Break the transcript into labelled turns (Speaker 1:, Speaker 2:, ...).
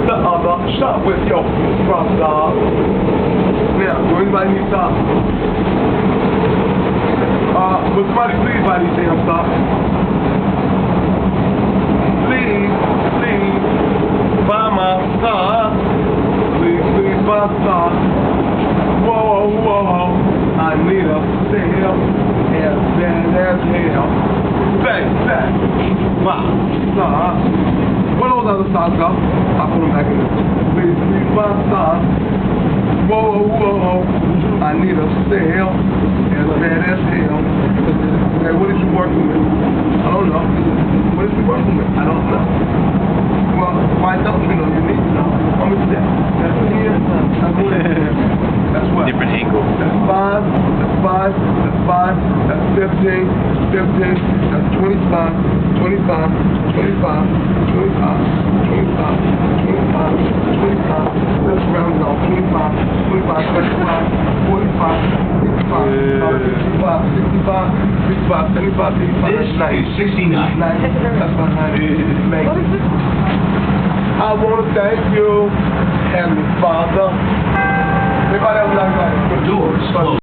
Speaker 1: the other, shut with your brother. Now, do anybody need socks? Would somebody please buy these damn socks? Please buy my socks. Please buy socks. Whoa, I need a sale as bad as hell. Say, my socks. Where those other socks go? I put them back in there. Please buy socks. Whoa, I need a sale as bad as hell. Hey, what is you working with? I don't know. What is you working with? I don't know. Well, why don't you know? You need to know. How much is that? That's here. That's what?
Speaker 2: Different angle.
Speaker 1: That's 5. That's 15. That's 25. 25. Let's round it off. 25, 35, 45, 55, 65, 75, 85,
Speaker 2: This
Speaker 1: 90.
Speaker 2: is 69.
Speaker 1: 90. That's about 90. Make it. I want to thank you, Heavenly Father. Everybody else like that.
Speaker 2: Doors closed.